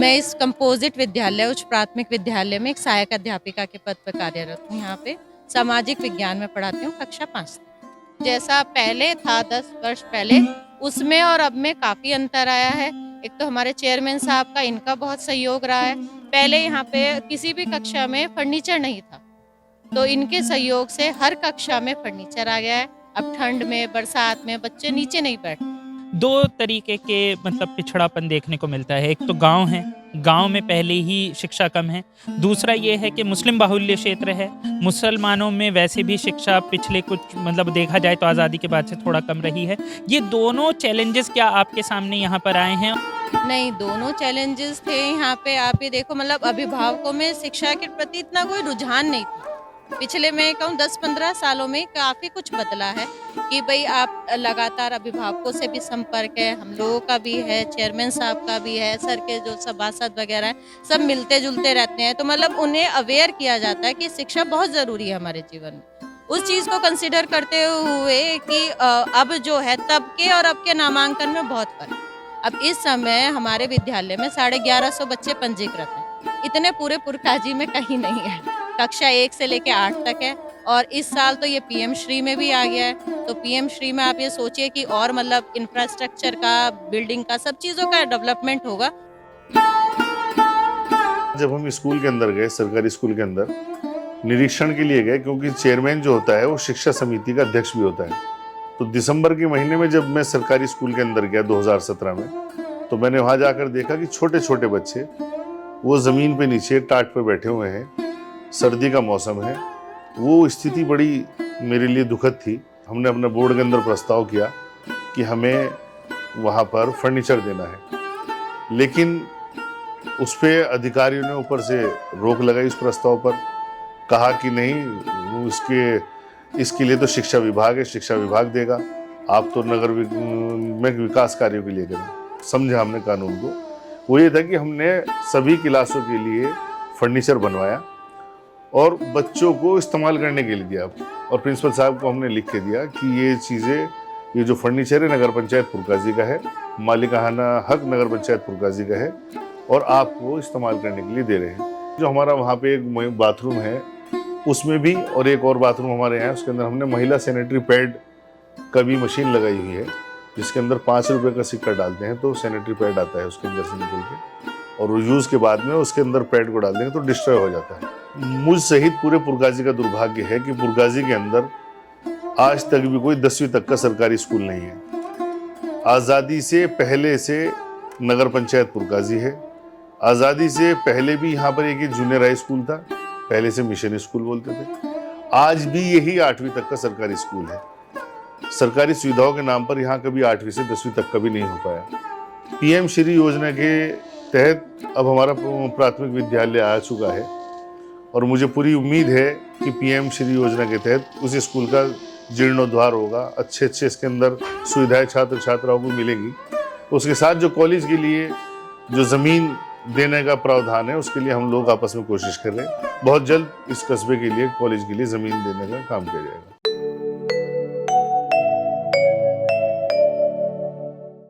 मैं इस कंपोजिट विद्यालय उच्च प्राथमिक विद्यालय में एक सहायक अध्यापिका के पद पर कार्यरत हूँ। यहाँ पे सामाजिक विज्ञान में पढ़ाती हूँ कक्षा 5 तक। जैसा पहले था 10 वर्ष पहले, उसमें और अब में काफ़ी अंतर आया है। एक तो हमारे चेयरमैन साहब का इनका बहुत सहयोग रहा है। पहले यहाँ पे किसी भी कक्षा में फर्नीचर नहीं था, तो इनके सहयोग से हर कक्षा में फर्नीचर आ गया है। अब ठंड में, बरसात में बच्चे नीचे नहीं बैठते। दो तरीके के मतलब पिछड़ापन देखने को मिलता है। एक तो गांव है, गांव में पहले ही शिक्षा कम है। दूसरा ये है कि मुस्लिम बाहुल्य क्षेत्र है, मुसलमानों में वैसे भी शिक्षा पिछले कुछ मतलब देखा जाए तो आज़ादी के बाद से थोड़ा कम रही है। ये दोनों चैलेंजेस क्या आपके सामने यहाँ पर आए हैं? नहीं, दोनों चैलेंजेस थे यहाँ पे। आप ये देखो, मतलब अभिभावकों में शिक्षा के प्रति इतना कोई रुझान नहीं था। पिछले मैं कहूँ 10-15 सालों में काफ़ी कुछ बदला है कि भाई आप लगातार अभिभावकों से भी संपर्क है, हम लोगों का भी है, चेयरमैन साहब का भी है, सर के जो सभासद वगैरह हैं, सब मिलते-जुलते रहते हैं। तो मतलब उन्हें अवेयर किया जाता है कि शिक्षा बहुत ज़रूरी है हमारे जीवन में। उस चीज़ को कंसिडर करते हुए कि अब जो है तब के और अब के नामांकन में बहुत फ़र्क है। अब इस समय हमारे विद्यालय में 1150 बच्चे पंजीकृत हैं। इतने पूरे पुरकाजी में कहीं नहीं है। कक्षा 1 से लेके 8 तक है और इस साल तो ये पीएम श्री में भी आ गया है। तो पीएम श्री में आप ये सोचिए कि और मतलब इंफ्रास्ट्रक्चर का, बिल्डिंग का, सब चीज़ों का डेवलपमेंट होगा। जब हम स्कूल के अंदर गए, सरकारी स्कूल के अंदर निरीक्षण के लिए गए, क्योंकि चेयरमैन जो होता है वो शिक्षा समिति का अध्यक्ष भी होता है। तो दिसंबर के महीने में जब मैं सरकारी स्कूल के अंदर गया 2017 में, तो मैंने वहाँ जाकर देखा कि छोटे छोटे बच्चे वो ज़मीन पे नीचे टाट पे बैठे हुए हैं। सर्दी का मौसम है। वो स्थिति बड़ी मेरे लिए दुखद थी। हमने अपने बोर्ड के अंदर प्रस्ताव किया कि हमें वहाँ पर फर्नीचर देना है, लेकिन उस पे अधिकारियों ने ऊपर से रोक लगाई उस प्रस्ताव पर। कहा कि नहीं, इसके लिए तो शिक्षा विभाग है, शिक्षा विभाग देगा, आप तो नगर में विकास कार्यों के लिए करें। समझा हमने कानून को। वो ये था कि हमने सभी क्लासों के लिए फर्नीचर बनवाया और बच्चों को इस्तेमाल करने के लिए दिया। और प्रिंसिपल साहब को हमने लिख के दिया कि ये चीज़ें, ये जो फर्नीचर है नगर पंचायत पुरकाजी का है, मालिकाना हक नगर पंचायत पुरकाजी का है और आप वो इस्तेमाल करने के लिए दे रहे हैं। जो हमारा वहाँ पे एक बाथरूम है उसमें भी, और एक और बाथरूम हमारे यहाँ, उसके अंदर हमने महिला सैनिटरी पैड का भी मशीन लगाई हुई है, जिसके अंदर 5 रुपये का सिक्का डालते हैं तो सैनिटरी पैड आता है उसके अंदर से निकल के, और वो यूज़ के बाद में उसके अंदर पैड को डाल देंगे तो डिस्ट्रॉय हो जाता है। मुझ सहित पूरे पुरकाजी का दुर्भाग्य है कि पुरकाजी के अंदर आज तक भी कोई 10वीं तक का सरकारी स्कूल नहीं है। आज़ादी से पहले से नगर पंचायत पुरकाजी है। आज़ादी से पहले भी यहाँ पर एक जूनियर हाई स्कूल था, पहले से मिशन स्कूल बोलते थे। आज भी यही 8वीं तक का सरकारी स्कूल है। सरकारी सुविधाओं के नाम पर यहाँ कभी 8वीं से 10वीं तक का भी नहीं हो पाया। पीएम श्री योजना के तहत अब हमारा प्राथमिक विद्यालय आ चुका है और मुझे पूरी उम्मीद है कि पीएम श्री योजना के तहत उस स्कूल का जीर्णोद्धार होगा, अच्छे इसके अंदर सुविधाएं छात्र छात्राओं को मिलेगी। उसके साथ जो कॉलेज के लिए जो ज़मीन देने का प्रावधान है उसके लिए हम लोग आपस में कोशिश कर रहे हैं। बहुत जल्द इस कस्बे के लिए, कॉलेज के लिए ज़मीन देने का काम किया जाएगा।